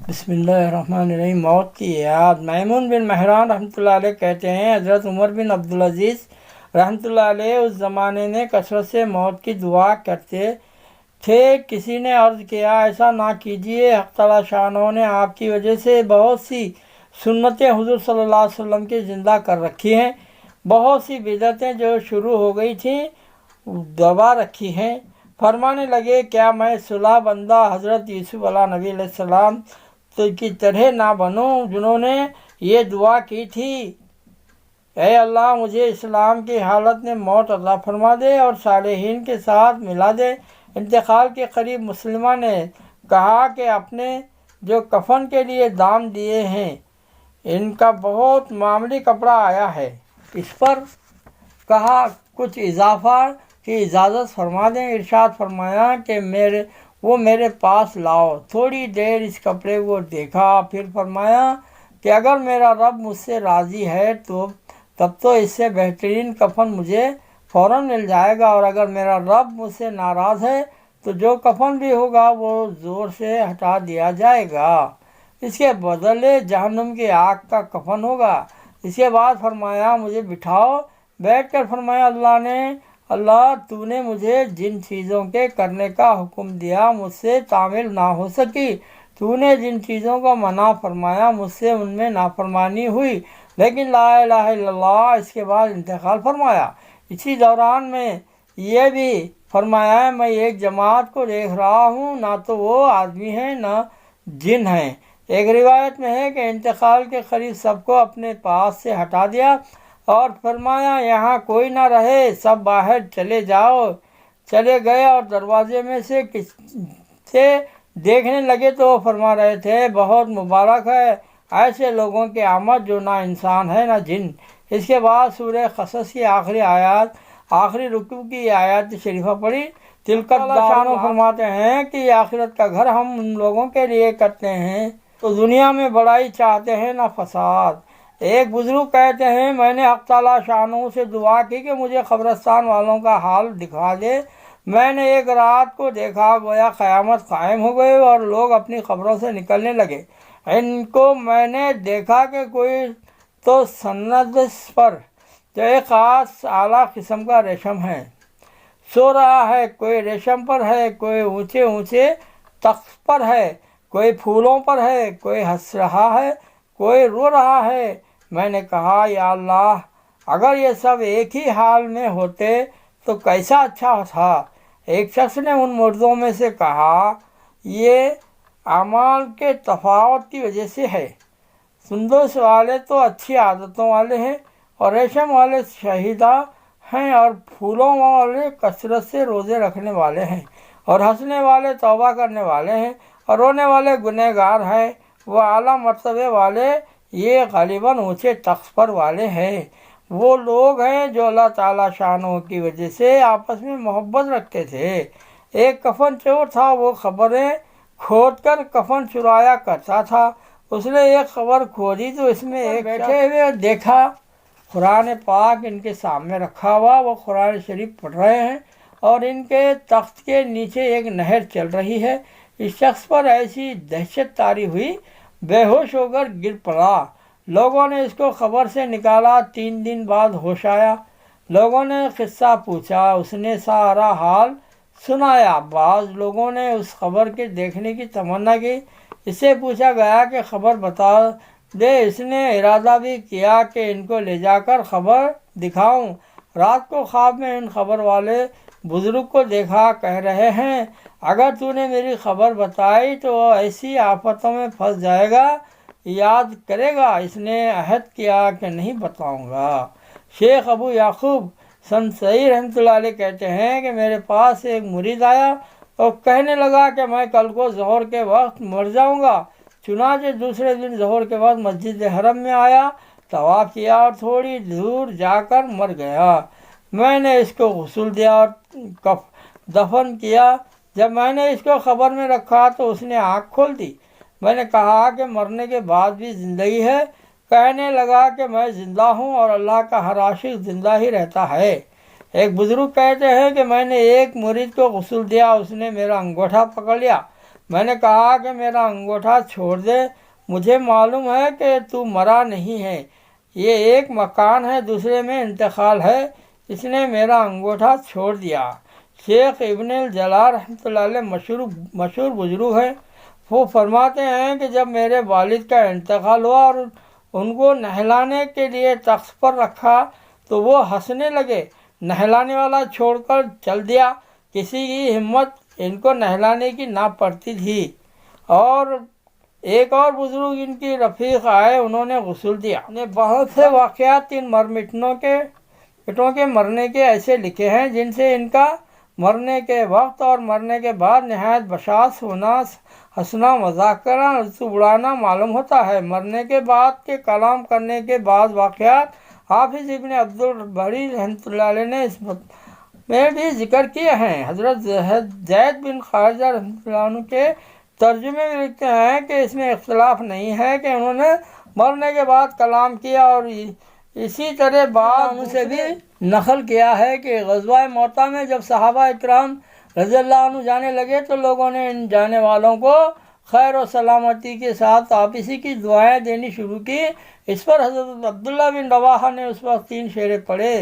بسم اللہ الرحمن الرحیم۔ موت کی یاد۔ میمون بن مہران رحمۃ اللہ علیہ کہتے ہیں، حضرت عمر بن عبدالعزیز رحمۃ اللہ علیہ اس زمانے میں کثرت سے موت کی دعا کرتے تھے۔ کسی نے عرض کیا، ایسا نہ کیجیے، حق تعالیٰ شانہ نے آپ کی وجہ سے بہت سی سنتیں حضور صلی اللہ علیہ وسلم کی زندہ کر رکھی ہیں، بہت سی بدعتیں جو شروع ہو گئی تھیں دبا رکھی ہیں۔ فرمانے لگے، کیا میں صلح بندہ حضرت یوسف علیہ نبی علیہ السلام کی طرح نہ بنوں جنہوں نے یہ دعا کی تھی، اے اللہ مجھے اسلام کی حالت میں موت عطا فرما دے اور صالحین کے ساتھ ملا دے۔ انتقال کے قریب مسلمہ نے کہا کہ اپنے جو کفن کے لیے دام دیے ہیں ان کا بہت معمولی کپڑا آیا ہے، اس پر کہا کچھ اضافہ کی اجازت فرما دیں۔ ارشاد فرمایا کہ وہ میرے پاس لاؤ۔ تھوڑی دیر اس کپڑے کو دیکھا، پھر فرمایا کہ اگر میرا رب مجھ سے راضی ہے تو تب تو اس سے بہترین کفن مجھے فوراً مل جائے گا، اور اگر میرا رب مجھ سے ناراض ہے تو جو کفن بھی ہوگا وہ زور سے ہٹا دیا جائے گا، اس کے بدلے جہنم کی آگ کا کفن ہوگا۔ اس کے بعد فرمایا مجھے بٹھاؤ۔ بیٹھ کر فرمایا، اللہ تو نے مجھے جن چیزوں کے کرنے کا حکم دیا مجھ سے تعمیل نہ ہو سکی، تو نے جن چیزوں کو منع فرمایا مجھ سے ان میں نافرمانی ہوئی، لیکن لا الہ الا اللہ۔ اس کے بعد انتقال فرمایا۔ اسی دوران میں یہ بھی فرمایا، میں ایک جماعت کو دیکھ رہا ہوں، نہ تو وہ آدمی ہیں نہ جن ہیں۔ ایک روایت میں ہے کہ انتقال کے قریب سب کو اپنے پاس سے ہٹا دیا اور فرمایا یہاں کوئی نہ رہے، سب باہر چلے جاؤ۔ چلے گئے اور دروازے میں سے دیکھنے لگے تو وہ فرما رہے تھے، بہت مبارک ہے ایسے لوگوں کی آمد جو نہ انسان ہے نہ جن۔ اس کے بعد سورہ قصص کی آخری رکوع کی آیات شریفہ پڑھی۔ تلکت داروں فرماتے ہیں کہ یہ آخرت کا گھر ہم ان لوگوں کے لیے کرتے ہیں تو دنیا میں بڑائی چاہتے ہیں نہ فساد۔ ایک بزرگ کہتے ہیں، میں نے حق تعالیٰ شانہ سے دعا کی کہ مجھے قبرستان والوں کا حال دکھا دے۔ میں نے ایک رات کو دیکھا گویا قیامت قائم ہو گئی اور لوگ اپنی قبروں سے نکلنے لگے۔ ان کو میں نے دیکھا کہ کوئی تو سندس پر جو ایک خاص اعلیٰ قسم کا ریشم ہے سو رہا ہے، کوئی ریشم پر ہے، کوئی اونچے اونچے تخت پر ہے، کوئی پھولوں پر ہے، کوئی ہنس رہا ہے، کوئی رو رہا ہے۔ میں نے کہا، یا اللہ اگر یہ سب ایک ہی حال میں ہوتے تو کیسا اچھا تھا۔ ایک شخص نے ان مردوں میں سے کہا، یہ اعمال کے تفاوت کی وجہ سے ہے، سندس والے تو اچھی عادتوں والے ہیں اور ریشم والے شہیدہ ہیں، اور پھولوں والے کثرت سے روزے رکھنے والے ہیں، اور ہنسنے والے توبہ کرنے والے ہیں، اور رونے والے گنہگار ہیں۔ وہ اعلیٰ مرتبے والے یہ غالباً اونچے تخت پر والے ہیں، وہ لوگ ہیں جو اللہ تعالیٰ شانہ کی وجہ سے آپس میں محبت رکھتے تھے۔ ایک کفن چور تھا، وہ قبریں کھود کر کفن چرایا کرتا تھا۔ اس نے ایک قبر کھودی تو اس میں ایک بیٹھے ہوئے دیکھا، قرآن پاک ان کے سامنے رکھا ہوا، وہ قرآن شریف پڑھ رہے ہیں اور ان کے تخت کے نیچے ایک نہر چل رہی ہے۔ اس شخص پر ایسی دہشت طاری ہوئی، بے ہوش ہو کر گر پڑا۔ لوگوں نے اس کو قبر سے نکالا، 3 دن بعد ہوش آیا۔ لوگوں نے قصہ پوچھا، اس نے سارا حال سنایا۔ بعض لوگوں نے اس قبر کے دیکھنے کی تمنا کی۔ اس سے پوچھا گیا کہ خبر بتا دے۔ اس نے ارادہ بھی کیا کہ ان کو لے جا کر خبر دکھاؤں۔ رات کو خواب میں ان خبر والے بزرگ کو دیکھا، کہہ رہے ہیں، اگر تو نے میری خبر بتائی تو وہ ایسی آفتوں میں پھنس جائے گا، یاد کرے گا۔ اس نے عہد کیا کہ نہیں بتاؤں گا۔ شیخ ابو یعقوب سنسائی رحمۃ اللہ علیہ کہتے ہیں کہ میرے پاس ایک مرید آیا اور کہنے لگا کہ میں کل کو ظہر کے وقت مر جاؤں گا۔ چنانچہ دوسرے دن ظہر کے وقت مسجد حرم میں آیا، طواف کیا اور تھوڑی دور جا کر مر گیا۔ میں نے اس کو غسل دیا اور دفن کیا۔ جب میں نے اس کو قبر میں رکھا تو اس نے آنکھ کھول دی۔ میں نے کہا کہ مرنے کے بعد بھی زندگی ہے؟ کہنے لگا کہ میں زندہ ہوں اور اللہ کا ہر عاشق زندہ ہی رہتا ہے۔ ایک بزرگ کہتے ہیں کہ میں نے ایک مرید کو غسل دیا، اس نے میرا انگوٹھا پکڑ لیا۔ میں نے کہا کہ میرا انگوٹھا چھوڑ دے، مجھے معلوم ہے کہ تو مرا نہیں ہے، یہ ایک مکان ہے، دوسرے میں انتقال ہے۔ اس نے میرا انگوٹھا چھوڑ دیا۔ شیخ ابن الجلال رحمۃ اللہ علیہ مشہور بزرگ ہیں، وہ فرماتے ہیں کہ جب میرے والد کا انتقال ہوا اور ان کو نہلانے کے لیے تخت پر رکھا تو وہ ہنسنے لگے، نہلانے والا چھوڑ کر چل دیا، کسی کی ہمت ان کو نہلانے کی نہ پڑتی تھی۔ اور ایک اور بزرگ ان کی رفیق آئے، انہوں نے غسل دیا۔ بہت سے واقعات ان مرمٹوں کے مرنے کے ایسے لکھے ہیں جن سے ان کا مرنے کے وقت اور مرنے کے بعد نہایت بشاش ہونا، ہنسنا، مذاق کرنا، لطف اڑانا معلوم ہوتا ہے۔ مرنے کے بعد کے کلام کرنے کے بعض واقعات حافظ ابن عبد البری رحمۃ اللہ علیہ نے اس میں بھی ذکر کیے ہیں۔ حضرت زید بن خارجہ رحمۃ اللہ عنہ کے ترجمے میں لکھتے ہیں کہ اس میں اختلاف نہیں ہے کہ انہوں نے مرنے کے بعد کلام کیا، اور اسی طرح بعض سے بھی نقل کیا ہے کہ غزوہ موطا میں جب صحابہ اکرام رضی اللہ عنہ جانے لگے تو لوگوں نے ان جانے والوں کو خیر و سلامتی کے ساتھ آپسی کی دعائیں دینی شروع کی۔ اس پر حضرت عبداللہ بن رواحہ نے اس وقت 3 شعریں پڑھے۔